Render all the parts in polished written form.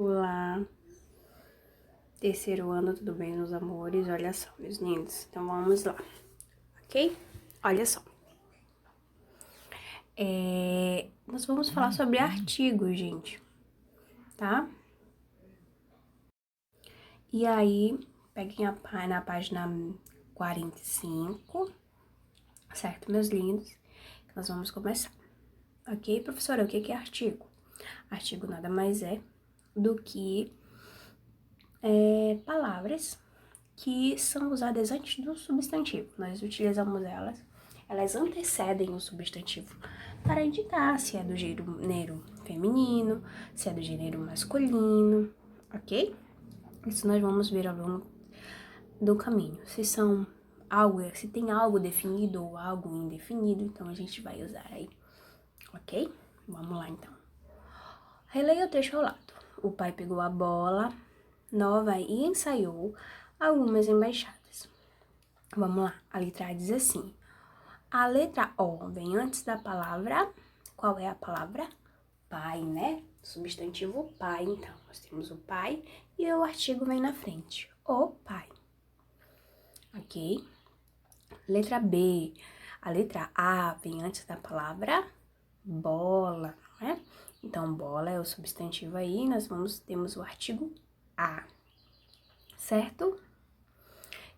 Olá, terceiro ano, tudo bem, meus amores? Olha só, meus lindos, então vamos lá, ok? Olha só, nós vamos falar sobre artigos, gente, tá? E aí, peguem na página 45, certo, meus lindos? Nós vamos começar, ok? Professora, o que é artigo? Artigo nada mais é do que palavras que são usadas antes do substantivo. Nós utilizamos elas antecedem o substantivo para indicar se é do gênero feminino, se é do gênero masculino, ok? Isso nós vamos ver ao longo do caminho. Se tem algo definido ou algo indefinido, então a gente vai usar aí, ok? Vamos lá então. Releia o trecho ao lado. O pai pegou a bola nova e ensaiou algumas embaixadas. Vamos lá, a letra A diz assim. A letra O vem antes da palavra. Qual é a palavra? Pai, né? Substantivo pai, então. Nós temos o pai e o artigo vem na frente. O pai. Ok? Letra B. A letra A vem antes da palavra bola, né? Então, bola é o substantivo aí, temos o artigo A, certo?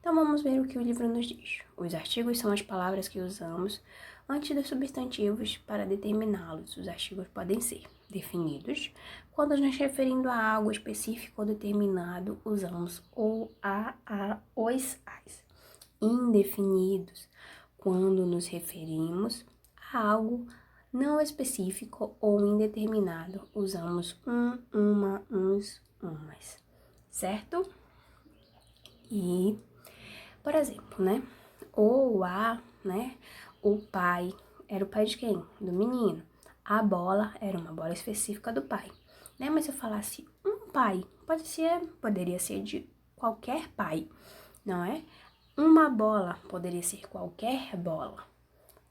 Então, vamos ver o que o livro nos diz. Os artigos são as palavras que usamos antes dos substantivos para determiná-los. Os artigos podem ser definidos. Quando nos referindo a algo específico ou determinado, usamos o, a, os, as. Indefinidos. Quando nos referimos a algo não específico ou indeterminado, usamos uma, uns, umas. Certo? E... por exemplo, né? O a, né? O pai era o pai de quem? Do menino. A bola era uma bola específica do pai, né? Mas se eu falasse um pai, poderia ser de qualquer pai, não é? Uma bola poderia ser qualquer bola,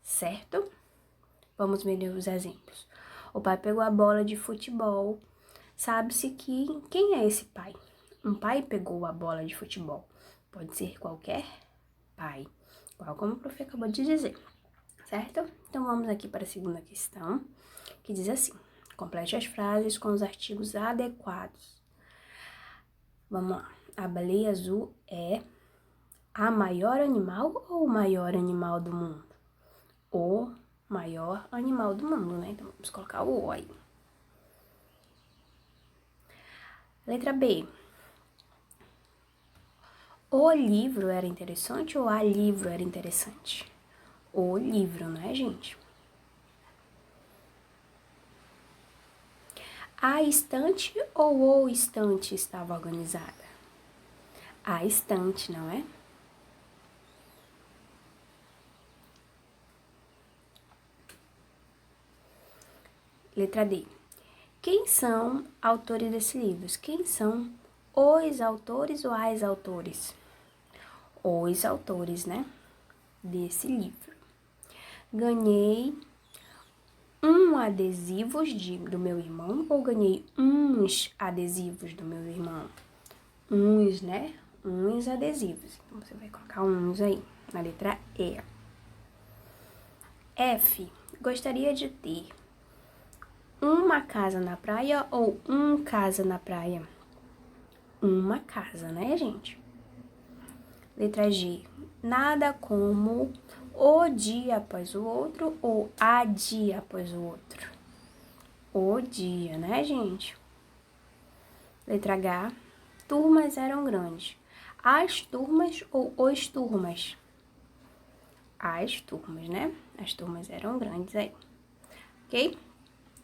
certo? Vamos ver os exemplos. O pai pegou a bola de futebol. Sabe-se que quem é esse pai? Um pai pegou a bola de futebol. Pode ser qualquer pai, igual como o prof acabou de dizer, certo? Então, vamos aqui para a segunda questão, que diz assim, complete as frases com os artigos adequados. Vamos lá, a baleia azul é a maior animal ou o maior animal do mundo? O maior animal do mundo, né? Então, vamos colocar o O aí. Letra B. O livro era interessante ou a livro era interessante? O livro, né, gente? A estante ou o estante estava organizada? A estante, não é? Letra D. Quem são autores desse livro? Quem são os autores ou as autores? Os autores, né? Desse livro. Ganhei adesivos do meu irmão ou ganhei uns adesivos do meu irmão? Uns, né? Uns adesivos. Então, você vai colocar uns aí, na letra E. F. Gostaria de ter uma casa na praia ou casa na praia? Uma casa, né, gente? Letra G. Nada como o dia após o outro ou a dia após o outro? O dia, né, gente? Letra H. Turmas eram grandes. As turmas ou os turmas? As turmas, né? As turmas eram grandes aí. Ok?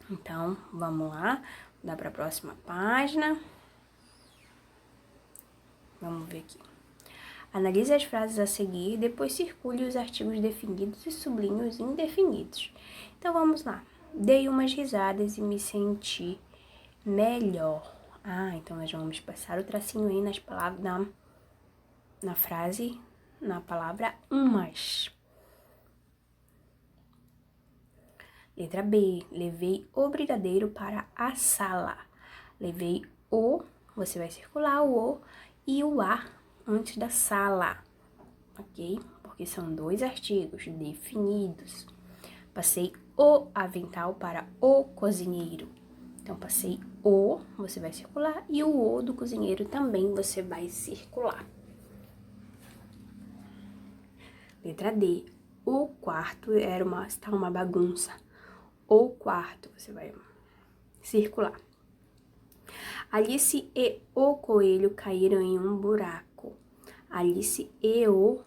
Então, vamos lá. Dá para a próxima página. Vamos ver aqui. Analise as frases a seguir, depois circule os artigos definidos e sublinhe os indefinidos. Então, vamos lá. Dei umas risadas e me senti melhor. Então nós vamos passar o tracinho aí nas palavras, na frase, na palavra umas. Letra B. Levei o brigadeiro para a sala. Levei o, você vai circular o e o a antes da sala, ok? Porque são dois artigos definidos. Passei o avental para o cozinheiro. Então, passei o, você vai circular, e o do cozinheiro também você vai circular. Letra D. O quarto está uma bagunça. O quarto, você vai circular. Alice e o coelho caíram em um buraco. Alice e o,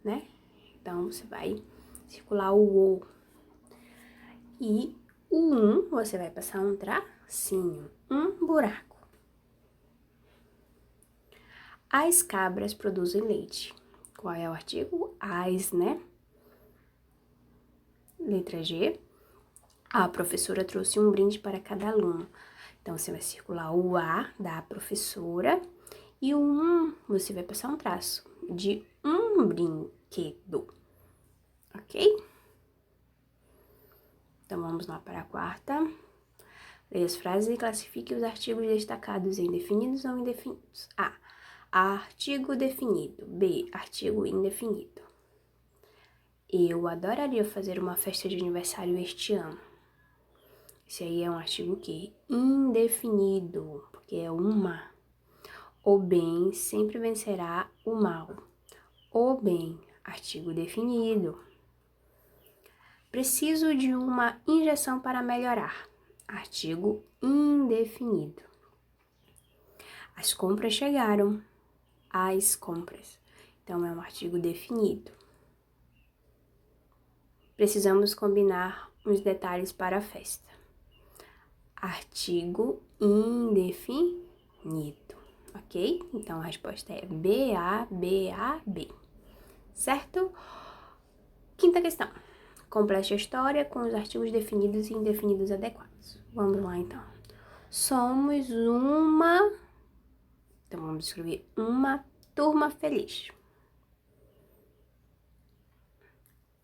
né? Então, você vai circular o. E o você vai passar um tracinho, um buraco. As cabras produzem leite. Qual é o artigo? As, né? Letra G. A professora trouxe um brinde para cada aluno. Então, você vai circular o A da professora e o você vai passar um traço de um brinquedo, ok? Então, vamos lá para a quarta. Leia as frases e classifique os artigos destacados em definidos ou indefinidos. A. Artigo definido. B. Artigo indefinido. Eu adoraria fazer uma festa de aniversário este ano. Esse aí é um artigo que indefinido, porque é uma. O bem sempre vencerá o mal. O bem, artigo definido. Preciso de uma injeção para melhorar. Artigo indefinido. As compras chegaram. As compras. Então, é um artigo definido. Precisamos combinar uns detalhes para a festa. Artigo indefinido, ok? Então, a resposta é B, A, B, A, B. Certo? Quinta questão. Complete a história com os artigos definidos e indefinidos adequados. Vamos lá, então. Somos uma... Então, vamos escrever uma turma feliz.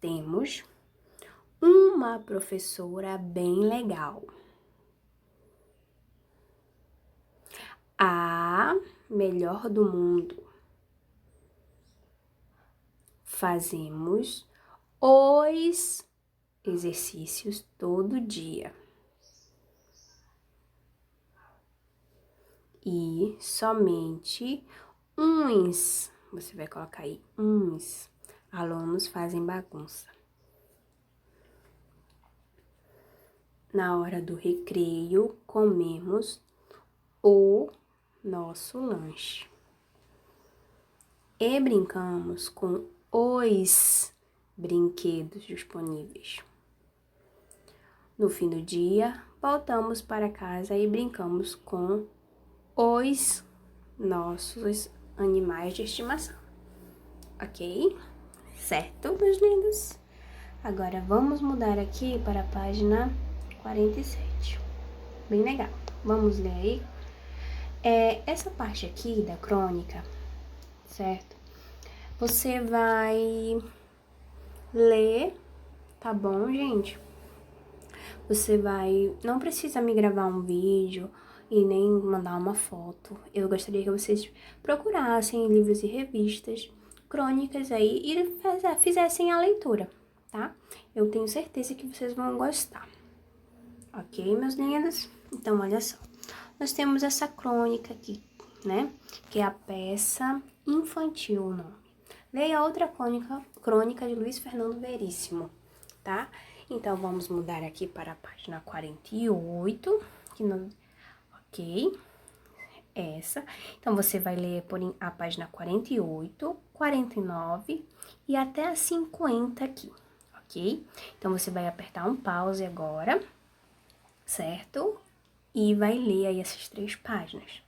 Temos uma professora bem legal. A melhor do mundo. Fazemos os exercícios todo dia. E somente uns, você vai colocar aí, uns alunos fazem bagunça. Na hora do recreio, comemos o nosso lanche. E brincamos com os brinquedos disponíveis. No fim do dia, voltamos para casa e brincamos com os nossos animais de estimação. Ok? Certo, meus lindos? Agora, vamos mudar aqui para a página 47. Bem legal. Vamos ler aí. Essa parte aqui da crônica, certo? Você vai ler, tá bom, gente? Você vai... Não precisa me gravar um vídeo e nem mandar uma foto. Eu gostaria que vocês procurassem livros e revistas, crônicas aí e fizessem a leitura, tá? Eu tenho certeza que vocês vão gostar. Ok, meus lindos? Então, olha só. Nós temos essa crônica aqui, né? Que é a peça infantil, o nome. Leia outra crônica de Luiz Fernando Veríssimo, tá? Então, vamos mudar aqui para a página 48, ok? Essa. Então, você vai ler por a página 48, 49 e até a 50 aqui, ok? Então, você vai apertar um pause agora, certo? E vai ler aí essas 3 páginas,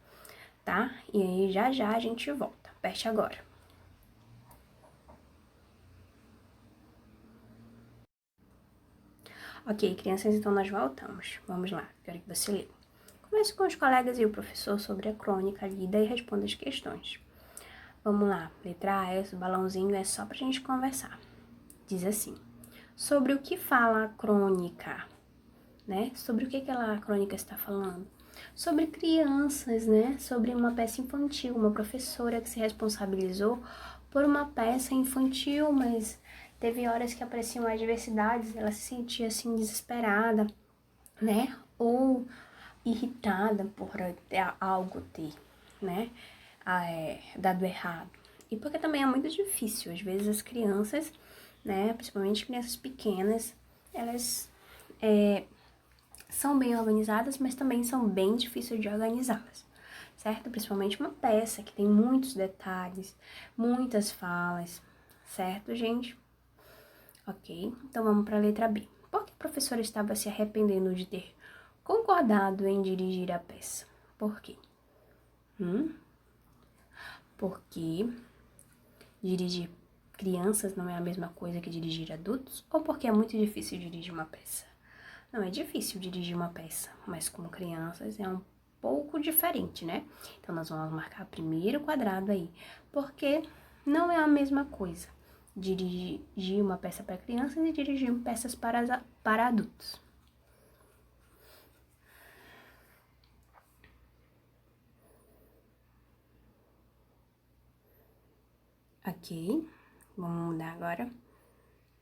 tá? E aí, já já a gente volta. Aperte agora. Ok, crianças, então nós voltamos. Vamos lá, quero que você leia. Comece com os colegas e o professor sobre a crônica lida e responda as questões. Vamos lá, letra A, esse balãozinho é só pra gente conversar. Diz assim, sobre o que fala a crônica, né? Sobre o que aquela crônica está falando? sobre crianças, né? Sobre uma peça infantil, uma professora que se responsabilizou por uma peça infantil, mas teve horas que apareciam adversidades, ela se sentia assim desesperada, né? Ou irritada por algo ter, né? Dado errado. E porque também é muito difícil, às vezes as crianças, né? Principalmente crianças pequenas, elas são bem organizadas, mas também são bem difíceis de organizá-las, certo? Principalmente uma peça que tem muitos detalhes, muitas falas, certo, gente? Ok, então vamos para a letra B. Por que a professora estava se arrependendo de ter concordado em dirigir a peça? Por quê? Porque dirigir crianças não é a mesma coisa que dirigir adultos? Ou porque é muito difícil dirigir uma peça? Não é difícil dirigir uma peça, mas com crianças é um pouco diferente, né? Então, nós vamos marcar primeiro quadrado aí, porque não é a mesma coisa dirigir uma peça para crianças e dirigir peças para adultos. Ok, vamos mudar agora.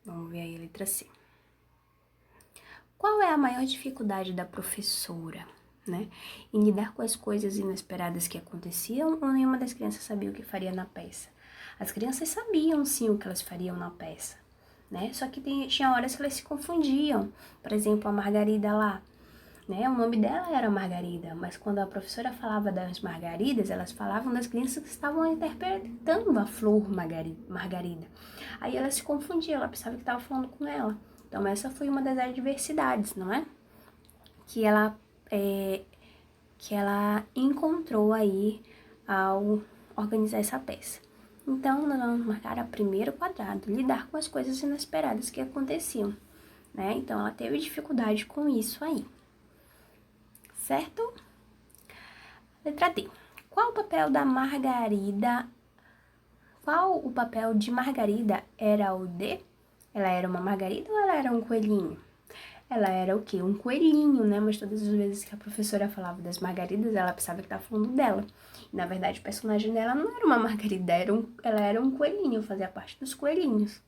Vamos ver aí a letra C. Qual é a maior dificuldade da professora, né? Em lidar com as coisas inesperadas que aconteciam ou nenhuma das crianças sabia o que faria na peça? As crianças sabiam sim o que elas fariam na peça, né? Só que tinha horas que elas se confundiam. Por exemplo, a Margarida lá, né? O nome dela era Margarida, mas quando a professora falava das Margaridas, elas falavam das crianças que estavam interpretando a flor Margarida. Aí ela se confundia, ela pensava que estava falando com ela. Então essa foi uma das adversidades, não é? Que ela encontrou aí ao organizar essa peça. Então, nós vamos marcar o primeiro quadrado, lidar com as coisas inesperadas que aconteciam, né? Então, ela teve dificuldade com isso aí, certo? Letra D. Qual o papel da Margarida? Qual o papel de Margarida era o D? Ela era uma margarida ou ela era um coelhinho? Ela era o quê? Um coelhinho, né? Mas todas as vezes que a professora falava das margaridas, ela pensava que estava falando dela. E, na verdade, o personagem dela não era uma margarida, ela era um coelhinho, fazia parte dos coelhinhos.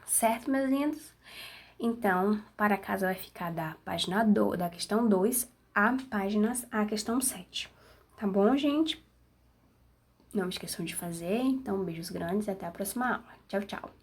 Certo, meus lindos? Então, para casa vai ficar da questão 2 à questão 7. Tá bom, gente? Não esqueçam de fazer. Então, beijos grandes e até a próxima aula. Tchau, tchau.